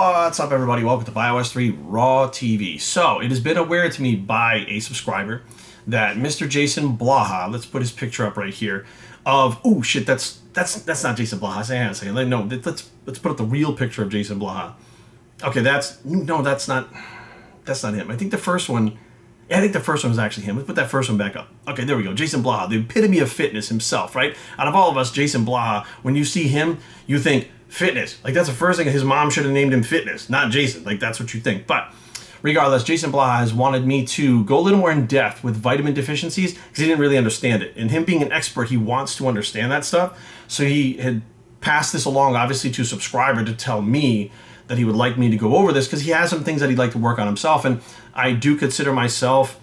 What's up, everybody? Welcome to iOS 3 Raw TV. So, it has been aware to me by a subscriber that Mr. Jason Blaha, let's put his picture up right here, of, oh shit, that's not Jason Blaha. Hang on a second. No, let's put up the real picture of Jason Blaha. Okay, that's not him. I think the first one was actually him. Let's put that first one back up. Okay, there we go. Jason Blaha, the epitome of fitness himself, right? Out of all of us, Jason Blaha, when you see him, you think fitness. Like, that's the first thing. His mom should have named him Fitness, not Jason. Like, that's what you think. But regardless, Jason Blaha has wanted me to go a little more in depth with vitamin deficiencies because he didn't really understand it. And him being an expert, he wants to understand that stuff. So he had passed this along, obviously, to a subscriber to tell me that he would like me to go over this because he has some things that he'd like to work on himself. And I do consider myself,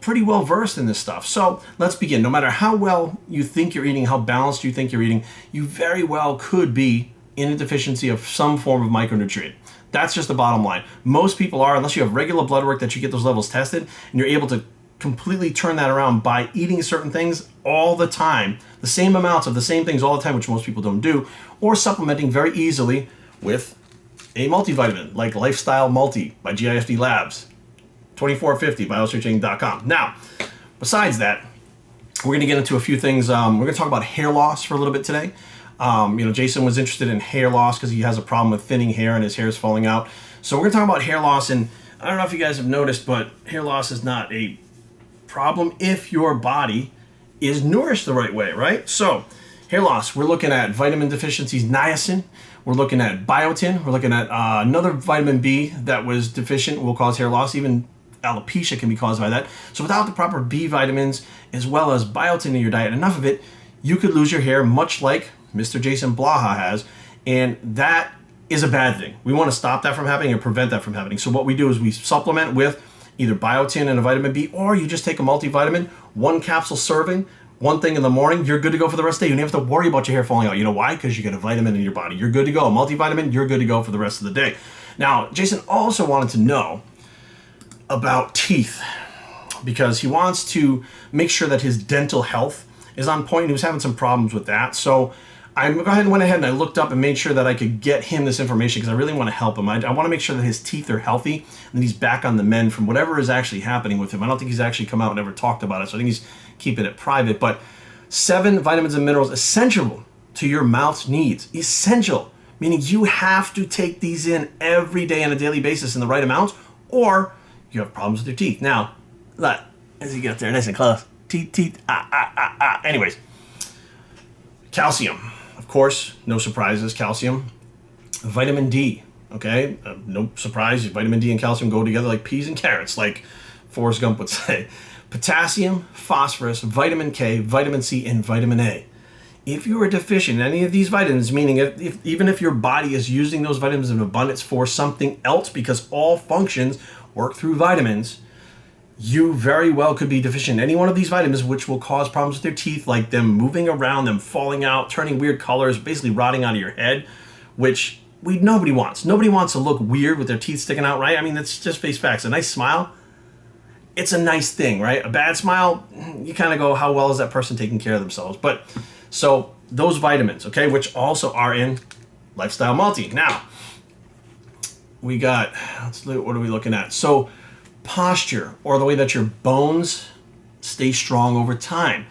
pretty well versed in this stuff. So let's begin. No matter how well you think you're eating, how balanced you think you're eating, you very well could be in a deficiency of some form of micronutrient. That's just the bottom line. Most people are, unless you have regular blood work that you get those levels tested, and you're able to completely turn that around by eating certain things all the time, the same amounts of the same things all the time, which most people don't do, or supplementing very easily with a multivitamin like Lifestyle Multi by GIFD Labs, 2450 by LSearching.com. Now, besides that, we're going to get into a few things. We're going to talk about hair loss for a little bit today. Jason was interested in hair loss because he has a problem with thinning hair and his hair is falling out. So we're going to talk about hair loss, and I don't know if you guys have noticed, but hair loss is not a problem if your body is nourished the right way, right? So hair loss, we're looking at vitamin deficiencies, niacin. We're looking at biotin. We're looking at another vitamin B that was deficient will cause hair loss. Even alopecia can be caused by that. So without the proper B vitamins as well as biotin in your diet, enough of it, you could lose your hair much like Mr. Jason Blaha has, and that is a bad thing. We want to stop that from happening and prevent that from happening. So what we do is we supplement with either biotin and a vitamin B, or you just take a multivitamin, one capsule serving, one thing in the morning, you're good to go for the rest of the day. You don't have to worry about your hair falling out. You know why? Because you get a vitamin in your body. You're good to go. A multivitamin, you're good to go for the rest of the day. Now, Jason also wanted to know about teeth because he wants to make sure that his dental health is on point. He was having some problems with that. So I went ahead and I looked up and made sure that I could get him this information because I really want to help him. I want to make sure that his teeth are healthy and that he's back on the mend from whatever is actually happening with him. I don't think he's actually come out and ever talked about it, so I think he's keeping it private. But 7 vitamins and minerals essential to your mouth's needs. Essential, meaning you have to take these in every day on a daily basis in the right amounts, or you have problems with your teeth. Now, look, as you get up there nice and close. Teeth, Anyways, calcium. Of course, no surprises, calcium. Vitamin D, okay? No surprise, vitamin D and calcium go together like peas and carrots, like Forrest Gump would say. Potassium, phosphorus, vitamin K, vitamin C, and vitamin A. If you are deficient in any of these vitamins, meaning even if your body is using those vitamins in abundance for something else, because all functions work through vitamins, you very well could be deficient in any one of these vitamins, which will cause problems with your teeth, like them moving around, them falling out, turning weird colors, basically rotting out of your head, which nobody wants. Nobody wants to look weird with their teeth sticking out, right? I mean, that's just face facts. A nice smile, it's a nice thing, right? A bad smile, you kind of go, how well is that person taking care of themselves? But so those vitamins, okay, which also are in Lifestyle Multi. Now, we got, what are we looking at? So posture, or the way that your bones stay strong over time.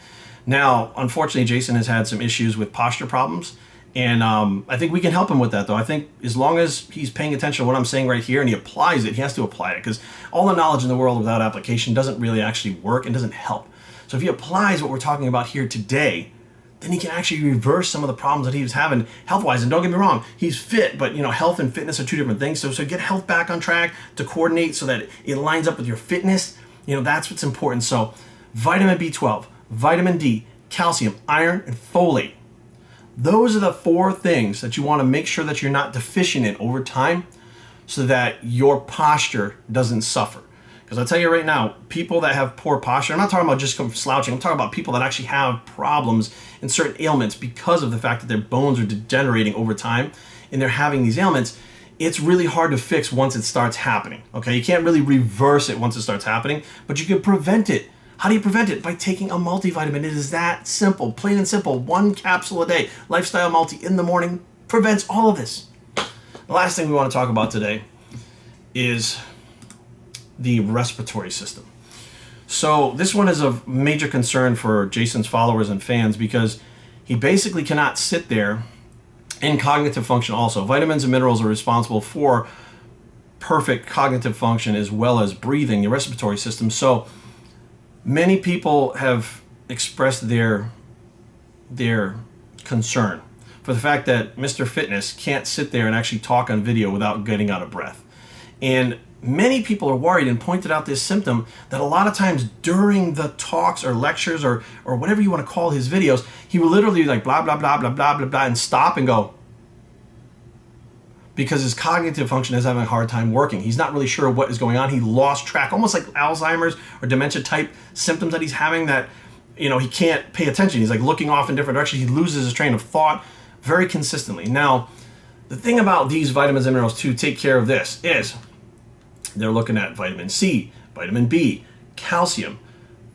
Now, unfortunately, Jason has had some issues with posture problems, and I think we can help him with that, though. I think as long as he's paying attention to what I'm saying right here and he applies it, he has to apply it, because all the knowledge in the world without application doesn't really actually work and doesn't help. So if he applies what we're talking about here today, then he can actually reverse some of the problems that he was having health-wise. And don't get me wrong, he's fit, but health and fitness are two different things. So get health back on track, to coordinate so that it lines up with your fitness. That's what's important. So vitamin B12, vitamin D, calcium, iron, and folate. Those are the 4 things that you want to make sure that you're not deficient in over time so that your posture doesn't suffer. Because I'll tell you right now, people that have poor posture, I'm not talking about just slouching, I'm talking about people that actually have problems and certain ailments because of the fact that their bones are degenerating over time and they're having these ailments. It's really hard to fix once it starts happening, okay? You can't really reverse it once it starts happening, but you can prevent it. How do you prevent it? By taking a multivitamin. It is that simple, plain and simple. 1 capsule a day. Lifestyle Multi in the morning prevents all of this. The last thing we want to talk about today is the respiratory system. So this one is of major concern for Jason's followers and fans because he basically cannot sit there and cognitive function also. Vitamins and minerals are responsible for perfect cognitive function as well as breathing, the respiratory system. So many people have expressed their concern for the fact that Mr. Fitness can't sit there and actually talk on video without getting out of breath. And many people are worried and pointed out this symptom that a lot of times during the talks or lectures or whatever you want to call his videos, he will literally like blah, blah, blah, blah, blah, blah, blah, and stop and go, because his cognitive function is having a hard time working. He's not really sure what is going on. He lost track, almost like Alzheimer's or dementia type symptoms that he's having that, you know, he can't pay attention. He's like looking off in different directions. He loses his train of thought very consistently. Now, the thing about these vitamins and minerals to take care of this is they're looking at vitamin C, vitamin B, calcium,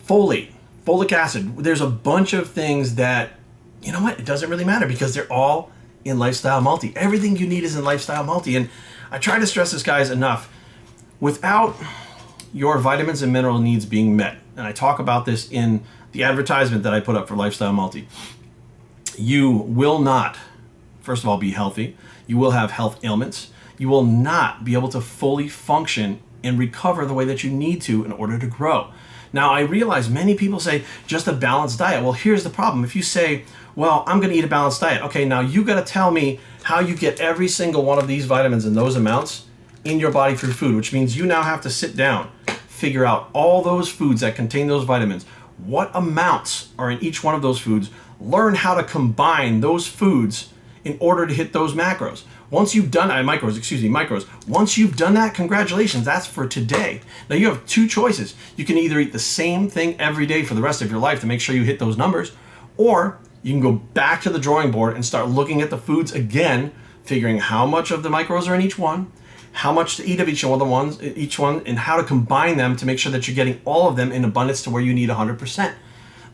folate, folic acid. There's a bunch of things that, you know what, it doesn't really matter because they're all in Lifestyle Multi. Everything you need is in Lifestyle Multi. And I try to stress this, guys, enough. Without your vitamins and mineral needs being met, and I talk about this in the advertisement that I put up for Lifestyle Multi, you will not, first of all, be healthy. You will have health ailments. You will not be able to fully function and recover the way that you need to in order to grow. Now, I realize many people say just a balanced diet. Well, here's the problem. If you say, well, I'm going to eat a balanced diet. Okay, now you got to tell me how you get every single one of these vitamins in those amounts in your body through food, which means you now have to sit down, figure out all those foods that contain those vitamins, what amounts are in each one of those foods, learn how to combine those foods in order to hit those macros. Once you've done macros. Once you've done that, congratulations, that's for today. Now you have two choices. You can either eat the same thing every day for the rest of your life to make sure you hit those numbers, or you can go back to the drawing board and start looking at the foods again, figuring how much of the micros are in each one, how much to eat of each one, and how to combine them to make sure that you're getting all of them in abundance to where you need 100%.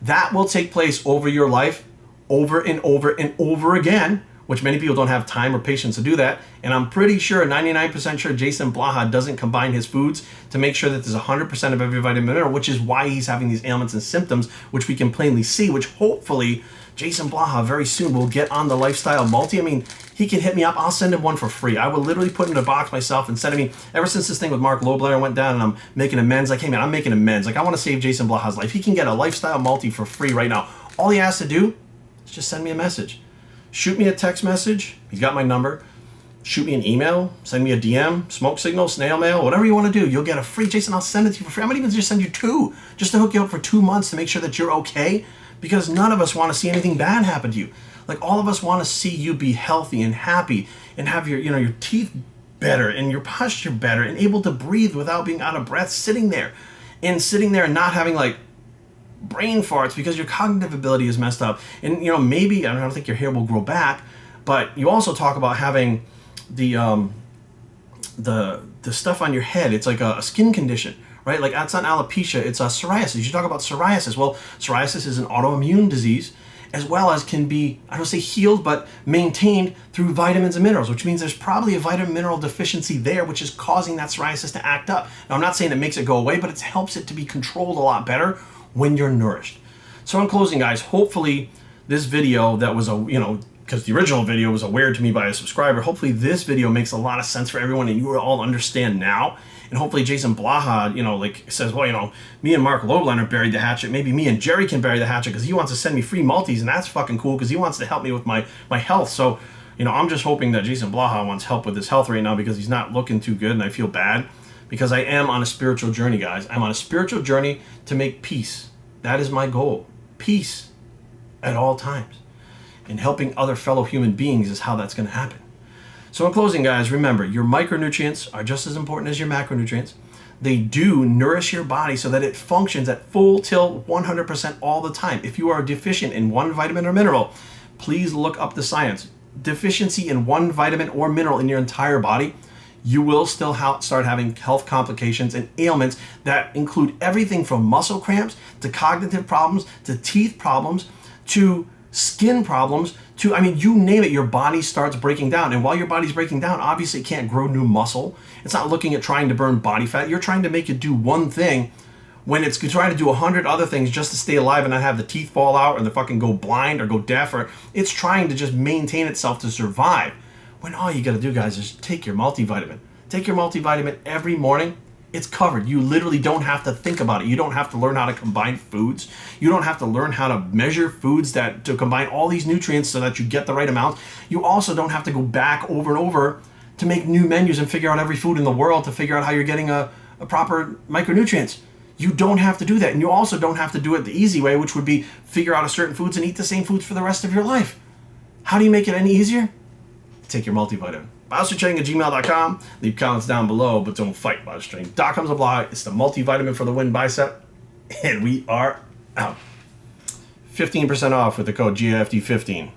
That will take place over your life, over and over and over again, which many people don't have time or patience to do that. And I'm pretty sure, 99% sure, Jason Blaha doesn't combine his foods to make sure that there's 100% of every vitamin and mineral, which is why he's having these ailments and symptoms, which we can plainly see, which hopefully Jason Blaha very soon will get on the Lifestyle Multi. I mean, he can hit me up. I'll send him one for free. I will literally put in a box myself and send him. Ever since this thing with Mark Lobler went down and I'm making amends, like, hey man, I'm making amends. Like, I want to save Jason Blaha's life. He can get a Lifestyle Multi for free right now. All he has to do is just send me a message. Shoot me a text message. He's got my number. Shoot me an email. Send me a DM, smoke signal, snail mail, whatever you want to do. You'll get a free. Jason, I'll send it to you for free. I might even just send you 2 just to hook you up for 2 months to make sure that you're okay, because none of us want to see anything bad happen to you. Like, all of us want to see you be healthy and happy and have your teeth better and your posture better and able to breathe without being out of breath sitting there and not having like brain farts because your cognitive ability is messed up. And maybe, I don't think your hair will grow back, but you also talk about having the stuff on your head. It's like a skin condition, right? Like, it's not alopecia, it's psoriasis. You talk about psoriasis. Well, psoriasis is an autoimmune disease, as well as can be, I don't say healed, but maintained through vitamins and minerals, which means there's probably a vitamin mineral deficiency there, which is causing that psoriasis to act up. Now, I'm not saying it makes it go away, but it helps it to be controlled a lot better when you're nourished. So in closing, guys, hopefully this video that was because the original video was awared to me by a subscriber, hopefully this video makes a lot of sense for everyone and you all understand now. And hopefully Jason Blaha, says, well, me and Mark Lobleiner buried the hatchet. Maybe me and Jerry can bury the hatchet because he wants to send me free multis, and that's fucking cool because he wants to help me with my health. So, I'm just hoping that Jason Blaha wants help with his health right now because he's not looking too good, and I feel bad. Because I am on a spiritual journey, guys. I'm on a spiritual journey to make peace. That is my goal. Peace at all times. And helping other fellow human beings is how that's going to happen. So in closing, guys, remember, your micronutrients are just as important as your macronutrients. They do nourish your body so that it functions at full tilt 100% all the time. If you are deficient in one vitamin or mineral, please look up the science. Deficiency in one vitamin or mineral in your entire body, you will still start having health complications and ailments that include everything from muscle cramps to cognitive problems to teeth problems to skin problems to, I mean, you name it, your body starts breaking down. And while your body's breaking down, obviously it can't grow new muscle. It's not looking at trying to burn body fat. You're trying to make it do one thing when it's trying to do 100 other things just to stay alive and not have the teeth fall out or the fucking go blind or go deaf, or it's trying to just maintain itself to survive. When all you gotta do, guys, is take your multivitamin. Take your multivitamin every morning. It's covered. You literally don't have to think about it. You don't have to learn how to combine foods. You don't have to learn how to measure foods to combine all these nutrients so that you get the right amount. You also don't have to go back over and over to make new menus and figure out every food in the world to figure out how you're getting a proper micronutrients. You don't have to do that. And you also don't have to do it the easy way, which would be figure out a certain foods and eat the same foods for the rest of your life. How do you make it any easier? Take your multivitamin. BioStrengthTraining@gmail.com. Leave comments down below, but don't fight. BioStrength.com's a blog. It's the multivitamin for the win bicep. And we are out. 15% off with the code GIFT15.